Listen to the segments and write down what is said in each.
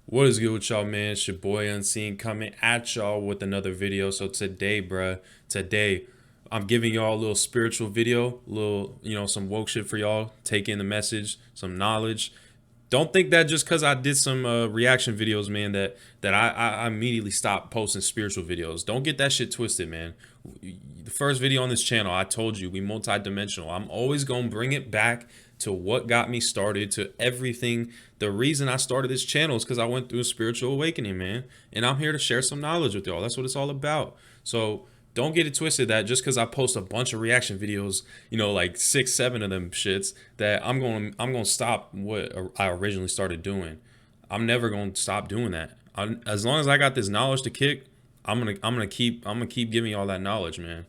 What is good with y'all, man? It's your boy Unseen coming at y'all with another video. So today, bruh, today I'm giving y'all a little spiritual video, little, some woke shit for y'all. Take in the message, some knowledge. Don't think that just because I did some reaction videos, man, that I immediately stopped posting spiritual videos. Don't get that shit twisted, man. The first video on this channel, I told you we multidimensional. I'm always gonna bring it back to what got me started, to everything. The reason I started this channel is because I went through a spiritual awakening, man, and I'm here to share some knowledge with y'all. That's what it's all about. So don't get it twisted that just because I post a bunch of reaction videos, like 6, 7 of them shits, that I'm gonna stop what I originally started doing. I'm never gonna stop doing that. As long as I got this knowledge to kick, I'm gonna keep giving y'all that knowledge, man.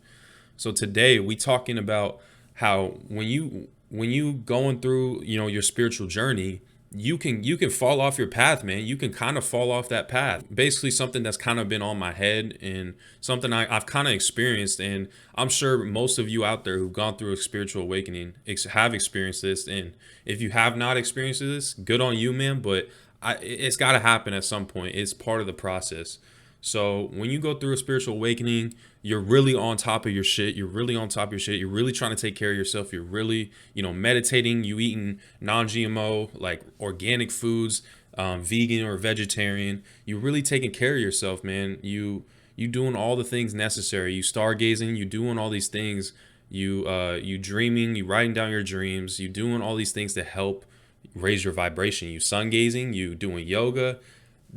So today we talking about how when you going through, your spiritual journey, you can fall off your path, man. You can kind of fall off that path. Basically something that's kind of been on my head and something I've kind of experienced, and I'm sure most of you out there who've gone through a spiritual awakening have experienced this. And if you have not experienced this, good on you, man. But it's got to happen at some point. It's part of the process. So when you go through a spiritual awakening, you're really on top of your shit. You're really on top of your shit. You're really trying to take care of yourself. You're really, meditating. You eating non-GMO, like organic foods, vegan or vegetarian. You're really taking care of yourself, man. You doing all the things necessary. You stargazing. You doing all these things. You dreaming. You writing down your dreams. You doing all these things to help raise your vibration. You sun gazing. You doing yoga.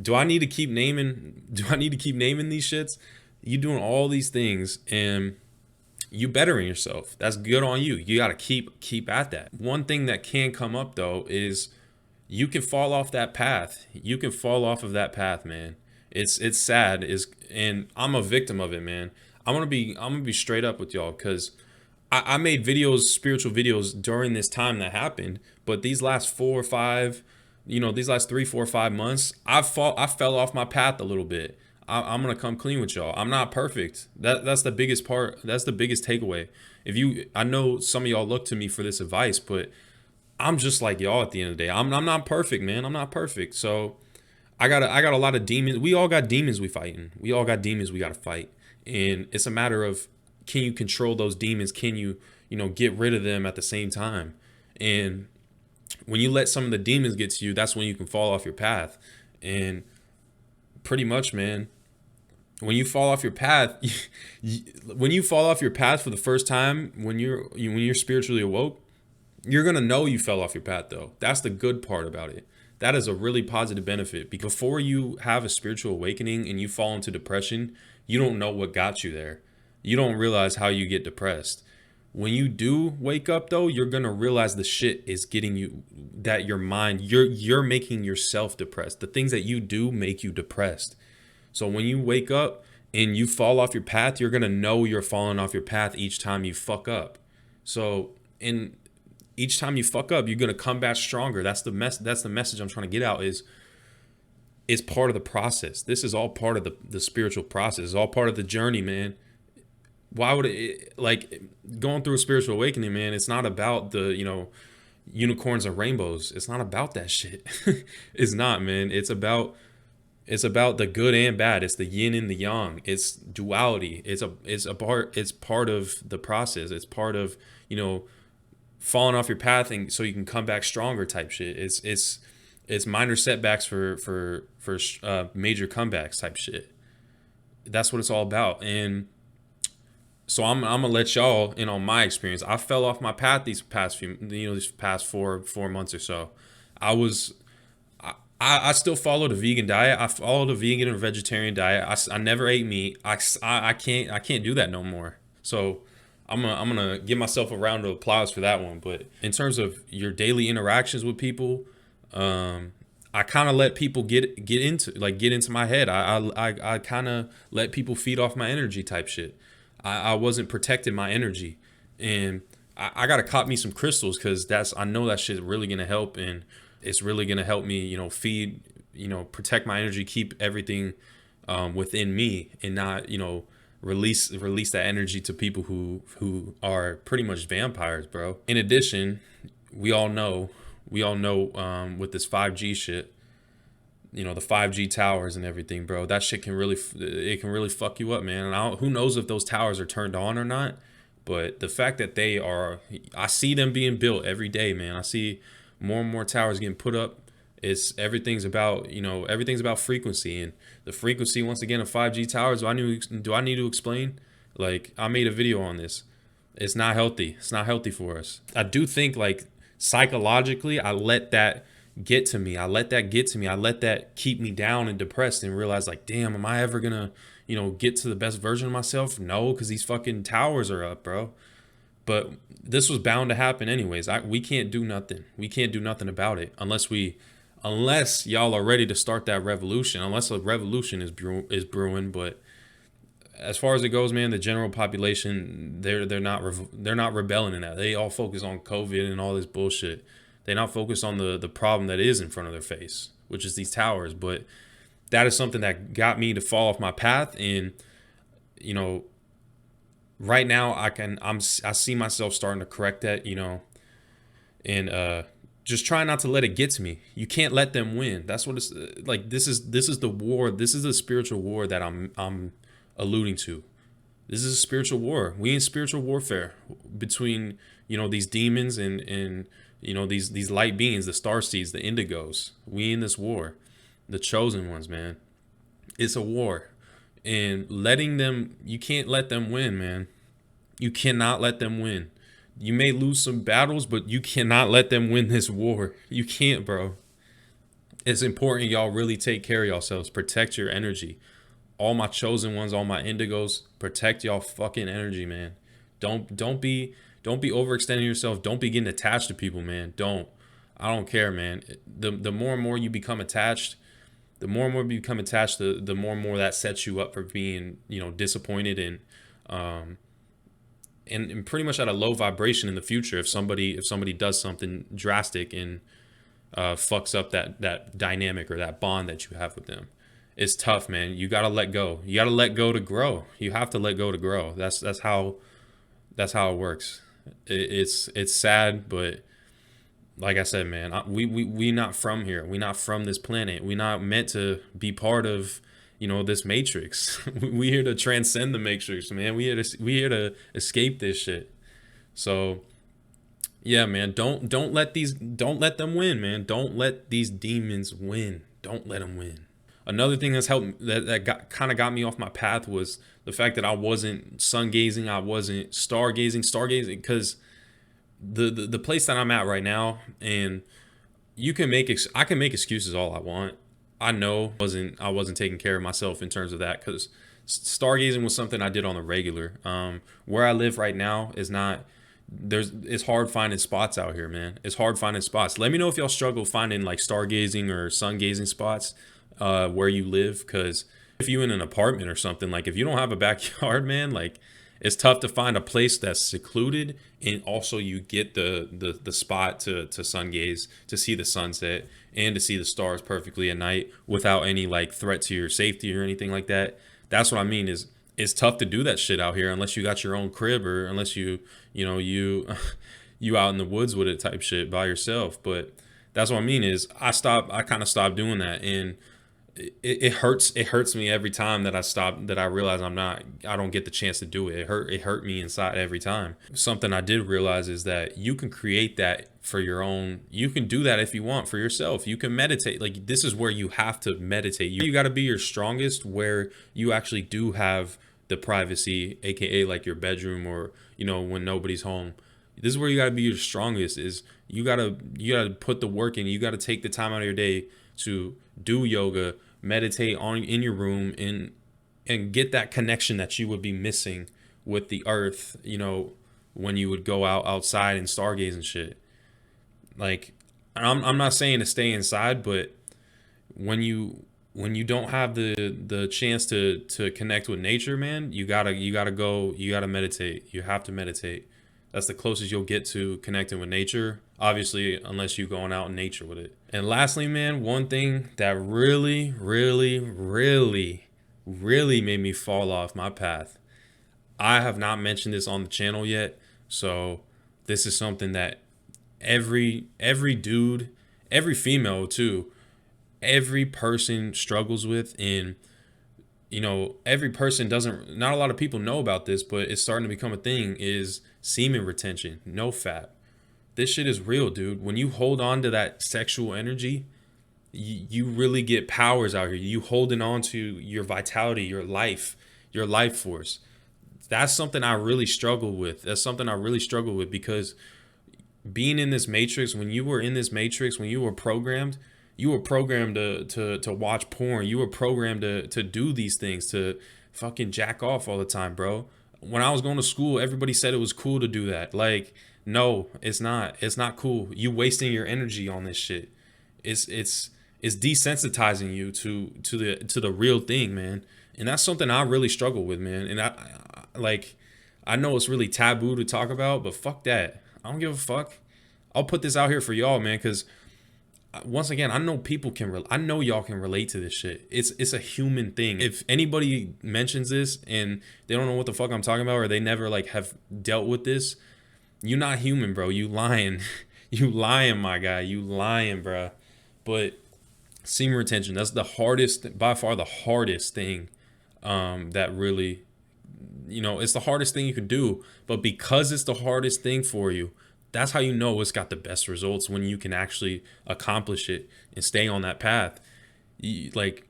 Do I need to keep naming these shits? You doing all these things and you bettering yourself. That's good on you. You got to keep at that. One thing that can come up though is you can fall off that path. You can fall off of that path, man. It's sad, is and I'm a victim of it, man. I'm gonna be straight up with y'all, because I made videos, spiritual videos during this time that happened, but these last 4 or 5, these last 3, 4, 5 months, I fell off my path a little bit. I'm gonna come clean with y'all. I'm not perfect. That's the biggest part. That's the biggest takeaway. I know some of y'all look to me for this advice, but I'm just like y'all at the end of the day. I'm not perfect, man. I'm not perfect. So I got a lot of demons. We all got demons we fighting. We all got demons we got to fight, and it's a matter of, can you control those demons? Can you get rid of them at the same time? And when you let some of the demons get to you, that's when you can fall off your path. And pretty much, man, when you fall off your path, when you fall off your path for the first time, when you're spiritually awoke, you're gonna know you fell off your path, though. That's the good part about it. That is a really positive benefit, because before you have a spiritual awakening and you fall into depression, you don't know what got you there. You don't realize how you get depressed. When you do wake up though, you're gonna realize the shit is getting you, that your mind, you're making yourself depressed. The things that you do make you depressed. So when you wake up and you fall off your path, you're gonna know you're falling off your path each time you fuck up. So in each time you fuck up, you're gonna come back stronger. That's the message I'm trying to get out. Is it's part of the process. This is all part of the spiritual process. It's all part of the journey, man. Why would it, like, going through a spiritual awakening, man? It's not about the unicorns and rainbows. It's not about that shit. It's not, man. It's about the good and bad. It's the yin and the yang. It's duality. It's part of the process. It's part of falling off your path, and so you can come back stronger type shit. It's minor setbacks for major comebacks type shit. That's what it's all about. And so I'm gonna let y'all in on my experience. I fell off my path these past 4 months or so. I was I still followed a vegan diet. I followed a vegan or vegetarian diet. I never ate meat. I can't do that no more. So I'm gonna give myself a round of applause for that one. But in terms of your daily interactions with people, I kind of let people get into my head. I kind of let people feed off my energy type shit. I wasn't protecting my energy, and I gotta cop me some crystals, because I know that shit's really gonna help, and it's really gonna help me, feed, protect my energy, keep everything within me, and not release that energy to people who are pretty much vampires, bro. In addition, we all know with this 5G shit, you know, the 5G towers and everything, bro. That shit can really, it can really fuck you up, man. And who knows if those towers are turned on or not. But the fact that they are, I see them being built every day, man. I see more and more towers getting put up. It's everything's about, you know, everything's about frequency, and the frequency once again of 5G towers. Do I need to explain? Like, I made a video on this. It's not healthy. It's not healthy for us. I do think, like, psychologically, I let that get to me. I let that get to me. I let that keep me down and depressed, and realize, like, damn, am I ever gonna, you know, get to the best version of myself? No, because these fucking towers are up, bro. But this was bound to happen anyways. We can't do nothing. We can't do nothing about it unless y'all are ready to start that revolution. Unless a revolution is brewing. But as far as it goes, man, the general population, they're not rebelling in that. They all focus on COVID and all this bullshit. They're not focused on the problem that is in front of their face, which is these towers. But that is something that got me to fall off my path. And, you know, right now I see myself starting to correct that, you know, and just try not to let it get to me. You can't let them win. That's what it's like. This is the war. This is the spiritual war that I'm alluding to. This is a spiritual war. We in spiritual warfare between, you know, these demons and you know, these light beings, the star seeds, the indigos. We in this war, the chosen ones, man. It's a war, and letting them, you can't let them win, man. You cannot let them win. You may lose some battles, but you cannot let them win this war. You can't, bro. It's important y'all really take care of yourselves. Protect your energy. All my chosen ones, all my indigos, protect y'all fucking energy, man. Don't be overextending yourself. Don't be getting attached to people, man. I don't care, man. The more and more you become attached, the more and more you become attached, the more and more that sets you up for being, you know, disappointed and pretty much at a low vibration in the future. If somebody does something drastic and fucks up that dynamic or that bond that you have with them, it's tough, man. You gotta let go. You gotta let go to grow. You have to let go to grow. That's how it works. It's sad, but like I said, man, we not from here. We not from this planet. We not meant to be part of, you know, this matrix. We here to transcend the matrix, man. We here to escape this shit. So yeah, man, don't let them win, man. Don't let these demons win. Don't let them win. Another thing that's helped, that kind of got me off my path, was the fact that I wasn't sungazing, I wasn't stargazing, because the place that I'm at right now, and I can make excuses all I want. I know I wasn't taking care of myself in terms of that, because stargazing was something I did on the regular. Where I live right now is not, it's hard finding spots out here, man. It's hard finding spots. Let me know if y'all struggle finding like stargazing or sun gazing spots where you live, because if you in an apartment or something, like if you don't have a backyard, man, like it's tough to find a place that's secluded and also you get the spot to sun gaze, to see the sunset and to see the stars perfectly at night without any like threat to your safety or anything like that. That's what I mean, is it's tough to do that shit out here unless you got your own crib, or unless you out in the woods with it type shit by yourself. But that's what I mean, is I kind of stopped doing that, and it hurts me every time that I realize I don't get the chance to do it. It hurt me inside every time. Something I did realize is that you can create that for your own. You can do that if you want for yourself. You can meditate. Like, this is where you have to meditate. You got to be your strongest where you actually do have the privacy, aka like your bedroom, or, you know, when nobody's home. This is where you got to be your strongest. Is you got to put the work in. You got to take the time out of your day to do yoga, meditate in your room, and get that connection that you would be missing with the earth, you know, when you would go outside and stargaze and shit. Like, I'm not saying to stay inside, but when you don't have the chance to connect with nature, man, you gotta meditate. You have to meditate. That's the closest you'll get to connecting with nature, obviously, unless you're going out in nature with it. And lastly, man, one thing that really, really, really, really made me fall off my path. I have not mentioned this on the channel yet, so this is something that every dude, every female too, every person struggles with. And every person doesn't, not a lot of people know about this, but it's starting to become a thing, is semen retention, no fap. This shit is real, dude. When you hold on to that sexual energy, you really get powers out here. You holding on to your vitality, your life force. That's something I really struggle with. That's something I really struggle with, because being in this matrix, when you were in this matrix, when you were programmed to watch porn. You were programmed to do these things, to fucking jack off all the time, bro. When I was going to school, everybody said it was cool to do that. Like, no, it's not. It's not cool. You wasting your energy on this shit. It's desensitizing you to the real thing, man. And that's something I really struggle with, man. And I know it's really taboo to talk about, but fuck that. I don't give a fuck. I'll put this out here for y'all, man, because once again, I know people can. I know y'all can relate to this shit. It's a human thing. If anybody mentions this and they don't know what the fuck I'm talking about, or they never like have dealt with this, you not human, bro. You lying. You lying, my guy. You lying, bro. But semen retention, that's the hardest, by far the hardest thing. That really, it's the hardest thing you could do. But because it's the hardest thing for you, that's how you know it's got the best results, when you can actually accomplish it and stay on that path. Like,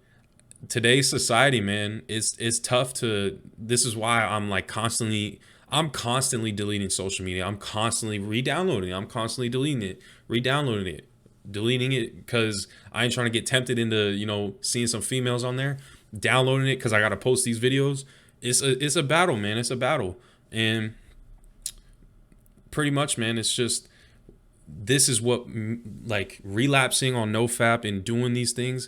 today's society, man, it's tough to. This is why I'm constantly deleting social media. I'm constantly re-downloading it. I'm constantly deleting it, deleting it, because I ain't trying to get tempted into seeing some females on there, downloading it because I gotta post these videos. It's a battle, man. It's a battle. And pretty much, man, it's just, this is what, like, relapsing on nofap and doing these things,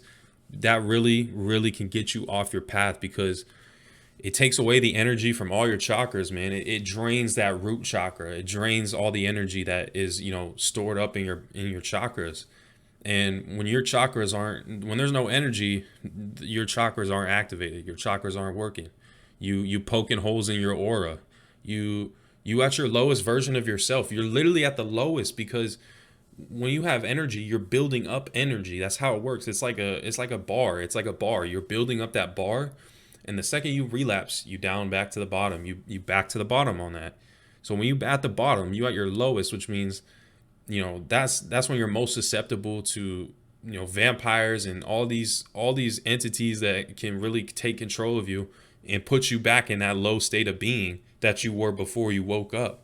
that really can get you off your path, because it takes away the energy from all your chakras, man. It drains that root chakra. It drains all the energy that is stored up in your chakras. And when your chakras aren't, when there's no energy, your chakras aren't activated. Your chakras aren't working. You poking holes in your aura. You at your lowest version of yourself. You're literally at the lowest, because when you have energy, you're building up energy. That's how it works. It's like a bar. It's like a bar. You're building up that bar, and the second you relapse, you down back to the bottom. You back to the bottom on that. So when you at the bottom, you at your lowest, which means that's when you're most susceptible to vampires and all these entities that can really take control of you and put you back in that low state of being that you were before you woke up.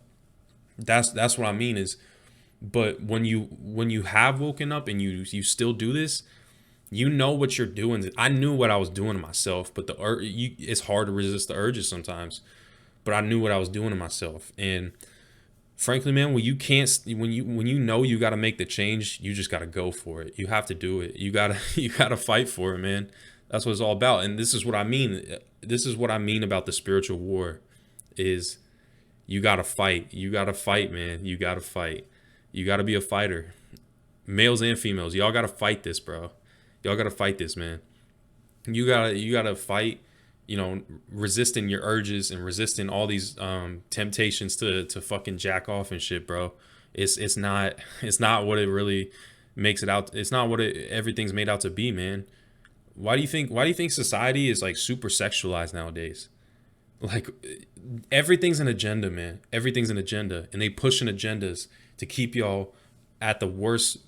That's what I mean is, but when you have woken up and you still do this, what you're doing. I knew what I was doing to myself, but it's hard to resist the urges sometimes. But I knew what I was doing to myself, and frankly, man, when you got to make the change, you just got to go for it. You have to do it. You gotta fight for it, man. That's what it's all about. And this is what I mean. This is what I mean about the spiritual war, is you gotta fight. You gotta fight, man. You gotta fight. You gotta be a fighter. Males and females, y'all gotta fight this, bro. Y'all gotta fight this, man. You gotta fight. Resisting your urges and resisting all these temptations to fucking jack off and shit, bro. It's not what it really makes it out. It's not what everything's made out to be, man. Why do you think society is like super sexualized nowadays? Like, everything's an agenda, man. Everything's an agenda, and they pushing agendas to keep y'all at the worst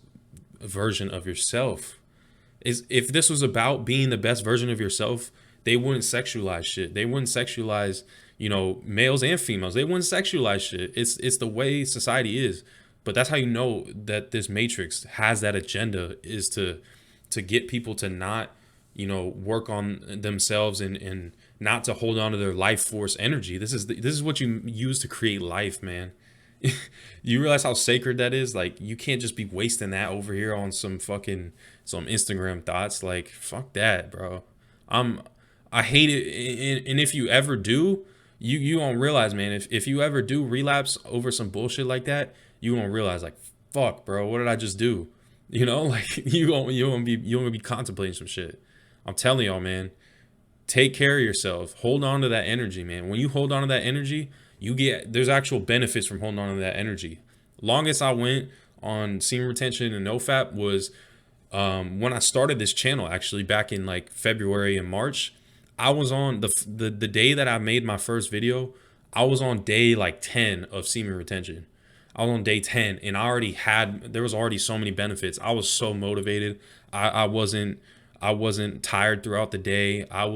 version of yourself. If this was about being the best version of yourself, they wouldn't sexualize shit. They wouldn't sexualize, males and females. They wouldn't sexualize shit. It's the way society is. But that's how you know that this matrix has that agenda, is to get people to not, work on themselves and not to hold on to their life force energy. This is what you use to create life, man. You realize how sacred that is? Like, you can't just be wasting that over here on some Instagram thoughts. Like, fuck that, bro. I hate it. And if you ever do, you won't realize, man, if you ever do relapse over some bullshit like that, you won't realize, like, fuck, bro, what did I just do? Like, you won't be contemplating some shit. I'm telling y'all, man, take care of yourself. Hold on to that energy, man. When you hold on to that energy, there's actual benefits from holding on to that energy. Longest I went on semen retention and nofap was When I started this channel, actually back in like February and March, I was on the day that I made my first video. I was on day like 10 of semen retention. I was on day 10, and there was already so many benefits. I was so motivated. I wasn't tired throughout the day. I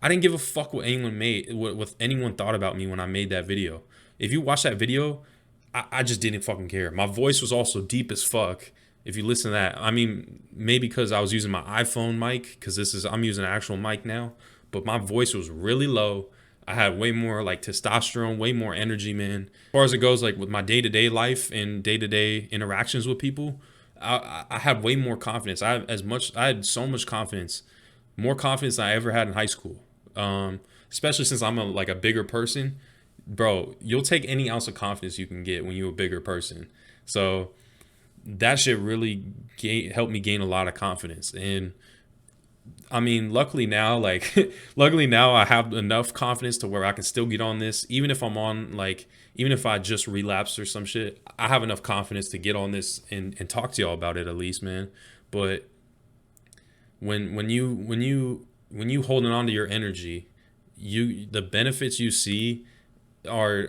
didn't give a fuck what anyone what anyone thought about me when I made that video. If you watch that video, I just didn't fucking care. My voice was also deep as fuck. If you listen to that, I mean, maybe because I was using my iPhone mic, because I'm using an actual mic now, but my voice was really low. I had way more like testosterone, way more energy, man. As far as it goes, like with my day-to-day life and day-to-day interactions with people, I had way more confidence. I had so much confidence, more confidence than I ever had in high school. Especially since I'm like a bigger person, bro. You'll take any ounce of confidence you can get when you're a bigger person. So that shit really helped me gain a lot of confidence. And I mean, luckily now, luckily now I have enough confidence to where I can still get on this, even if I'm on even if I just relapsed or some shit. I have enough confidence to get on this and talk to y'all about it at least, man. But when you holding on to your energy, the benefits you see are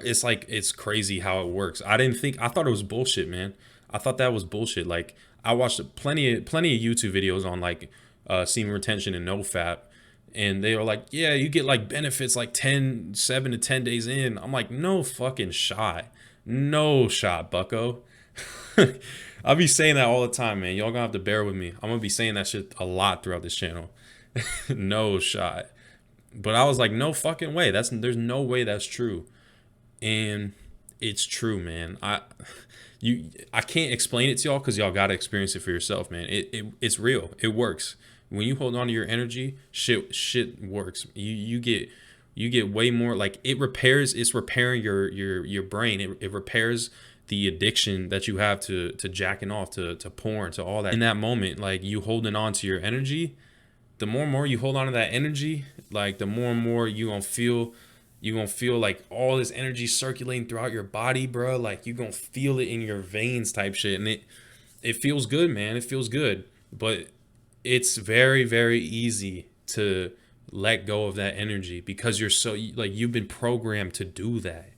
it's crazy how it works. I thought it was bullshit, man. I thought that was bullshit. Like, I watched plenty of YouTube videos on like semen retention and NoFap, and they were like, yeah, you get like benefits like 7 to 10 days in. I'm like, no fucking shot. No shot, bucko. I'll be saying that all the time, man. Y'all gonna have to bear with me. I'm gonna be saying that shit a lot throughout this channel. No shot. But I was like, no fucking way. There's no way that's true. And it's true, man. I can't explain it to y'all because y'all gotta experience it for yourself, man. It's real. It works. When you hold on to your energy, shit works. You get way more, like, it's repairing your brain. It repairs the addiction that you have to jacking off, to porn, to all that. In that moment, like, you holding on to your energy, the more and more you hold on to that energy, like, the more and more you gonna feel like all this energy circulating throughout your body, bro. Like, you gonna feel it in your veins type shit. And it feels good, man. It feels good. But it's very, very easy to let go of that energy because you've been programmed to do that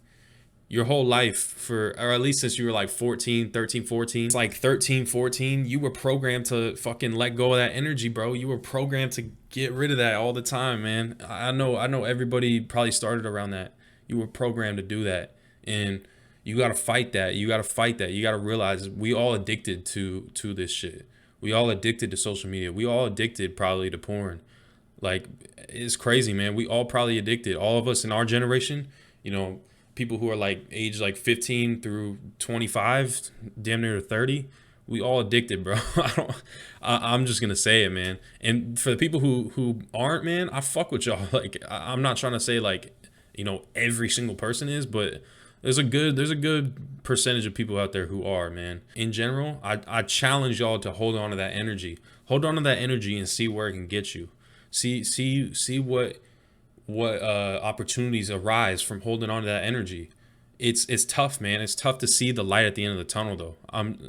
your whole life, or at least since you were like 13, 14. It's like 13, 14, you were programmed to fucking let go of that energy, bro. You were programmed to get rid of that all the time, man. I know everybody probably started around that. You were programmed to do that, and you got to fight that. You got to realize we all addicted to this shit. We all addicted to social media. We all addicted probably to porn. Like, it's crazy, man. We all probably addicted. All of us in our generation, people who are like age like 15 through 25, damn near 30, we all addicted, bro. I'm just gonna say it, man. And for the people who aren't, man, I fuck with y'all. Like, I'm not trying to say like, every single person is, but there's a good percentage of people out there who are, man. In general, I challenge y'all to hold on to that energy. Hold on to that energy and see where it can get you. See what opportunities arise from holding on to that energy. It's tough, man. It's tough to see the light at the end of the tunnel, though.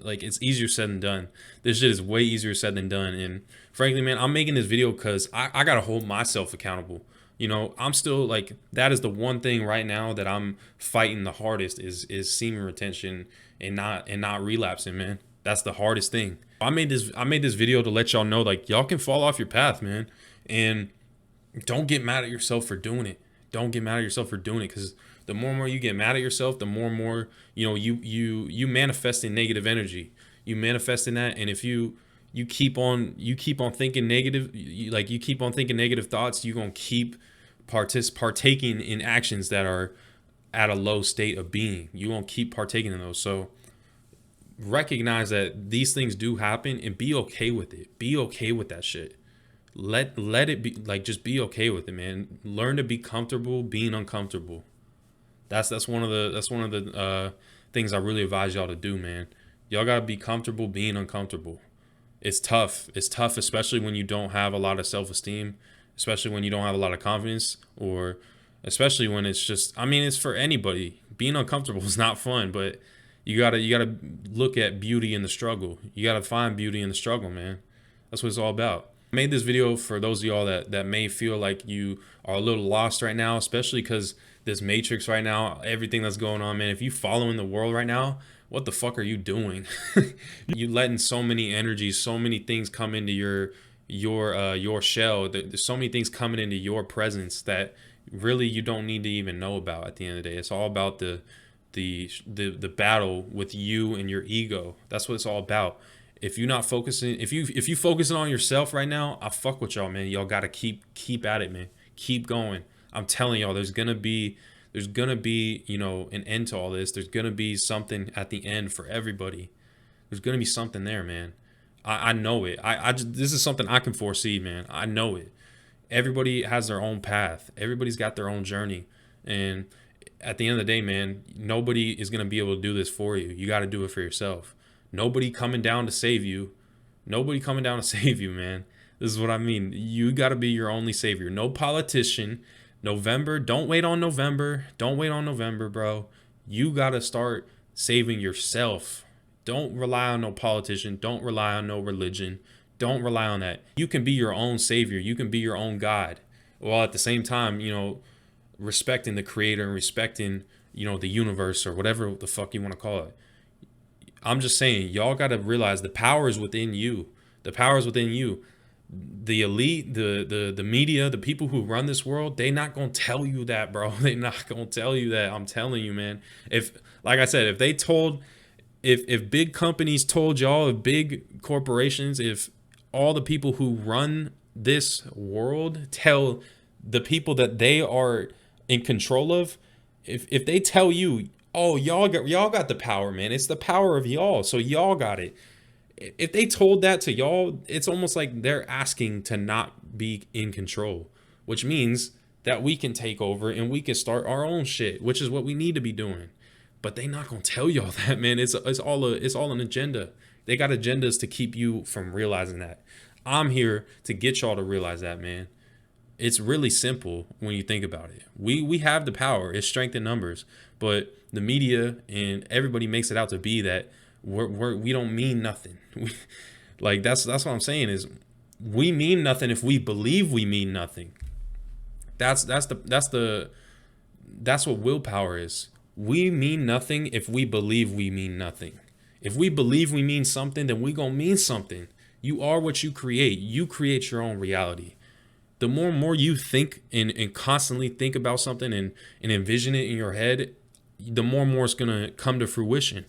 It's easier said than done. This shit is way easier said than done. And frankly, man, I'm making this video because I gotta hold myself accountable. I'm still like, that is the one thing right now that I'm fighting the hardest is semen retention and not relapsing, man. That's the hardest thing. I made this video to let y'all know, like, y'all can fall off your path, man. And don't get mad at yourself for doing it. Don't get mad at yourself for doing it, because the more and more you get mad at yourself, the more and more, you manifest in negative energy. You manifest in that, and if you keep on thinking negative, you keep on thinking negative thoughts, you're gonna keep partaking in actions that are at a low state of being. You won't keep partaking in those. So recognize that these things do happen and be okay with it. Be okay with that shit. Let it be, like, just be okay with it, man. Learn to be comfortable being uncomfortable. That's one of the things I really advise y'all to do, man. Y'all gotta be comfortable being uncomfortable. It's tough, especially when you don't have a lot of self-esteem, especially when you don't have a lot of confidence, or especially when it's just, I mean, it's for anybody. Being uncomfortable is not fun, but You gotta look at beauty in the struggle. You gotta find beauty in the struggle, man. That's what it's all about. I made this video for those of y'all that may feel like you are a little lost right now, especially because this matrix right now, everything that's going on, man. If you following the world right now, what the fuck are you doing? You letting so many energies, so many things come into your shell. There's so many things coming into your presence that really you don't need to even know about at the end of the day. It's all about the battle with you and your ego. That's what it's all about. If you're not focusing, if you focusing on yourself right now, I fuck with y'all, man. Y'all gotta keep at it, man. Keep going. I'm telling y'all, there's gonna be, you know, an end to all this. There's gonna be something at the end for everybody. There's gonna be something there, man. I know it. This is something I can foresee, man. I know it. Everybody has their own path. Everybody's got their own journey, and at the end of the day, man, nobody is gonna be able to do this for you. You got to do it for yourself. Nobody coming down to save you. Nobody coming down to save you, man. This is what I mean. You got to be your only savior. No politician. November. Don't wait on November. Don't wait on November, bro. You got to start saving yourself. Don't rely on no politician. Don't rely on no religion. Don't rely on that. You can be your own savior. You can be your own God. While at the same time, you know, respecting the creator and respecting, you know, the universe or whatever the fuck you want to call it. I'm just saying, y'all got to realize the power is within you. The power is within you. The elite, the media, the people who run this world, they not going to tell you that, bro. They not going to tell you that. I'm telling you, man. If, like I said, if they told, if big companies told y'all, if big corporations, if all the people who run this world tell the people that they are in control of, if they tell you, oh, y'all got the power, man, it's the power of y'all, so y'all got it. If they told that to y'all, it's almost like they're asking to not be in control, which means that we can take over and we can start our own shit, which is what we need to be doing. But they not gonna tell y'all that, man. It's all an agenda. They got agendas to keep you from realizing that. I'm here to get y'all to realize that, man. It's really simple when you think about it. We have the power. It's strength in numbers. But the media and everybody makes it out to be that we don't mean nothing. Like that's what I'm saying is we mean nothing if we believe we mean nothing. That's what willpower is. We mean nothing if we believe we mean nothing. If we believe we mean something, then we gonna mean something. You are what you create. You create your own reality. The more and more you think and constantly think about something and envision it in your head, the more and more it's gonna come to fruition.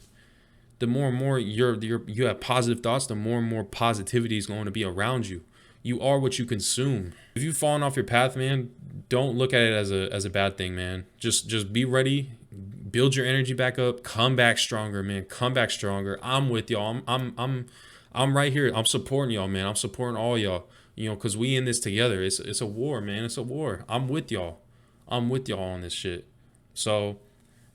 The more and more you have positive thoughts, the more and more positivity is going to be around you. You are what you consume. If you've fallen off your path, man, don't look at it as a bad thing, man. Just be ready, build your energy back up, come back stronger, man. Come back stronger. I'm with y'all. I'm right here. I'm supporting y'all, man. I'm supporting all y'all. You know, cause we in this together. It's a war, man. It's a war. I'm with y'all. I'm with y'all on this shit. So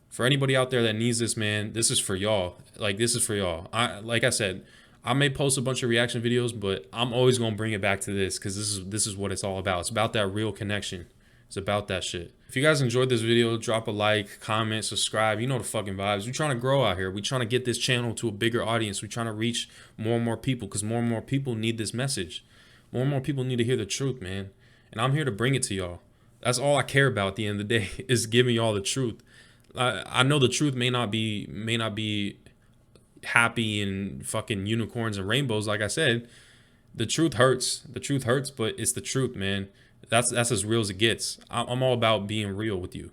for anybody out there that needs this, man, this is for y'all. Like, this is for y'all. Like I said, I may post a bunch of reaction videos, but I'm always gonna bring it back to this because this is what it's all about. It's about that real connection. It's about that shit. If you guys enjoyed this video, drop a like, comment, subscribe. You know the fucking vibes. We're trying to grow out here. We're trying to get this channel to a bigger audience. We're trying to reach more and more people because more and more people need this message. More and more people need to hear the truth, man. And I'm here to bring it to y'all. That's all I care about at the end of the day is giving y'all the truth. I know the truth may not be happy and fucking unicorns and rainbows. Like I said, the truth hurts. The truth hurts, but it's the truth, man. That's as real as it gets. I'm all about being real with you.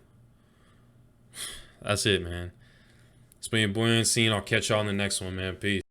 That's it, man. It's been your boy Unseen. I'll catch y'all in the next one, man. Peace.